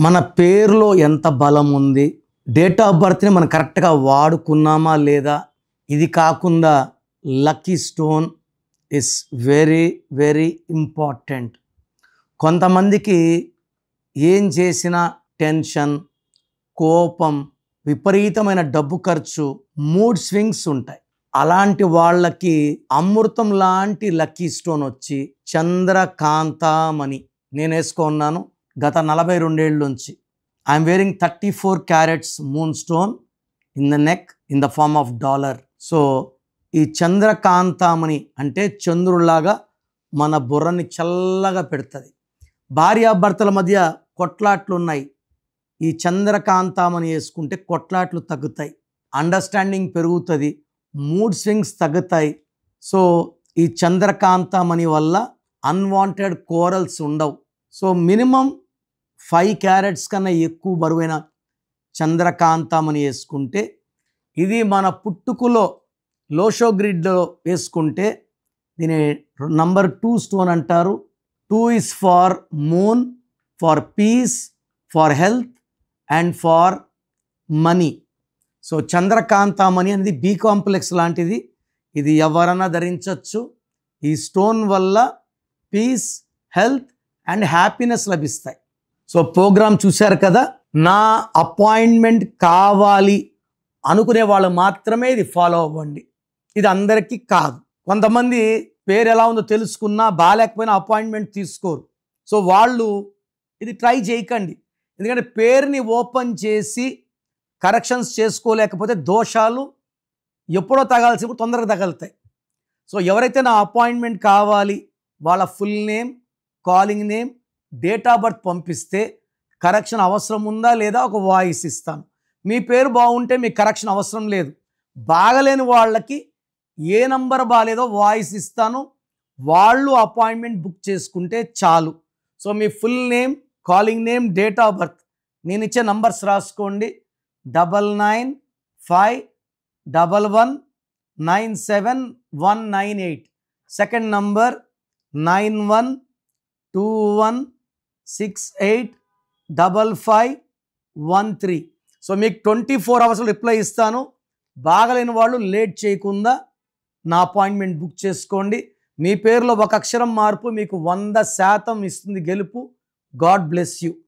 మన పేరులో ఎంత బలం ఉంది, డేట్ ఆఫ్ బర్త్ని మనం కరెక్ట్గా వాడుకున్నామా లేదా, ఇది కాకుండా lucky stone is very very important. కొంతమందికి ఏం చేసినా టెన్షన్, కోపం, విపరీతమైన డబ్బు ఖర్చు, మూడ్ స్వింగ్స్ ఉంటాయి. అలాంటి వాళ్ళకి అమృతం లాంటి లక్కీ స్టోన్ వచ్చి చంద్రకాంతామణి నేను వేసుకున్నాను గత 42 ఏళ్ళ నుంచి. I'm wearing 34 carats moonstone in the neck in the form of dollar. So ఈ చంద్రకాంతామణి అంటే చంద్రులాగా మన బుర్రని చల్లగా పెడుతుంది. భార్యాభర్తల మధ్య కొట్లాట్లు ఉన్నాయి, ఈ చంద్రకాంతామణి వేసుకుంటే కొట్లాట్లు తగ్గుతాయి, అండర్స్టాండింగ్ పెరుగుతుంది, మూడ్ స్వింగ్స్ తగ్గుతాయి. సో ఈ చంద్రకాంతామణి వల్ల అన్వాంటెడ్ కోరల్స్ ఉండవు. సో మినిమం 5 క్యారెట్స్ కన్నా ఎక్కువ బరువైన చంద్రకాంతామణి వేసుకుంటే, ఇది మన పుట్టుకలో లోషో గ్రిడ్లో వేసుకుంటే దీని నంబర్ 2 స్టోన్ అంటారు. 2 is for moon, for peace, for health and for money. So చంద్రకాంతామణి అనేది బి కాంప్లెక్స్ లాంటిది, ఇది ఎవరైనా ధరించవచ్చు. ఈ స్టోన్ వల్ల పీస్, హెల్త్ అండ్ హ్యాపీనెస్ లభిస్తాయి. సో ప్రోగ్రామ్ చూశారు కదా. నా అపాయింట్మెంట్ కావాలి అనుకునే వాళ్ళు మాత్రమే ఇది ఫాలో అవ్వండి, ఇది అందరికీ కాదు. కొంతమంది పేరు ఎలా ఉందో తెలుసుకున్నా బాగాలేకపోయినా అపాయింట్మెంట్ తీసుకోరు. సో వాళ్ళు ఇది ట్రై చేయకండి, ఎందుకంటే పేరుని ఓపెన్ చేసి కరెక్షన్స్ చేసుకోలేకపోతే దోషాలు ఎప్పుడో తగాల్సినప్పుడు తొందరగా తగులుతాయి. సో ఎవరైతే నా అపాయింట్మెంట్ కావాలి వాళ్ళ full name, calling name, date of birth పంపిస్తే కరెక్షన్ అవసరం ఉందా లేదా ఒక వాయిస్ ఇస్తాను. మీ పేరు బాగుంటే మీకు కరెక్షన్ అవసరం లేదు. బాగలేని వాళ్ళకి ఏ నంబర్ బాగాలేదో వాయిస్ ఇస్తాను, వాళ్ళు అపాయింట్మెంట్ బుక్ చేసుకుంటే చాలు. So me full name, calling name, date of birth నేను ఇచ్చే నంబర్స్ రాసుకోండి. 9951197198. Second number 9121685513. సో మీకు 24 అవర్స్లో రిప్లై ఇస్తాను. బాగలేని వాళ్ళు లేట్ చేయకుండా నా అపాయింట్మెంట్ బుక్ చేసుకోండి. మీ పేరులో ఒక అక్షరం మార్పు మీకు 100% ఇస్తుంది గెలుపు. God bless you.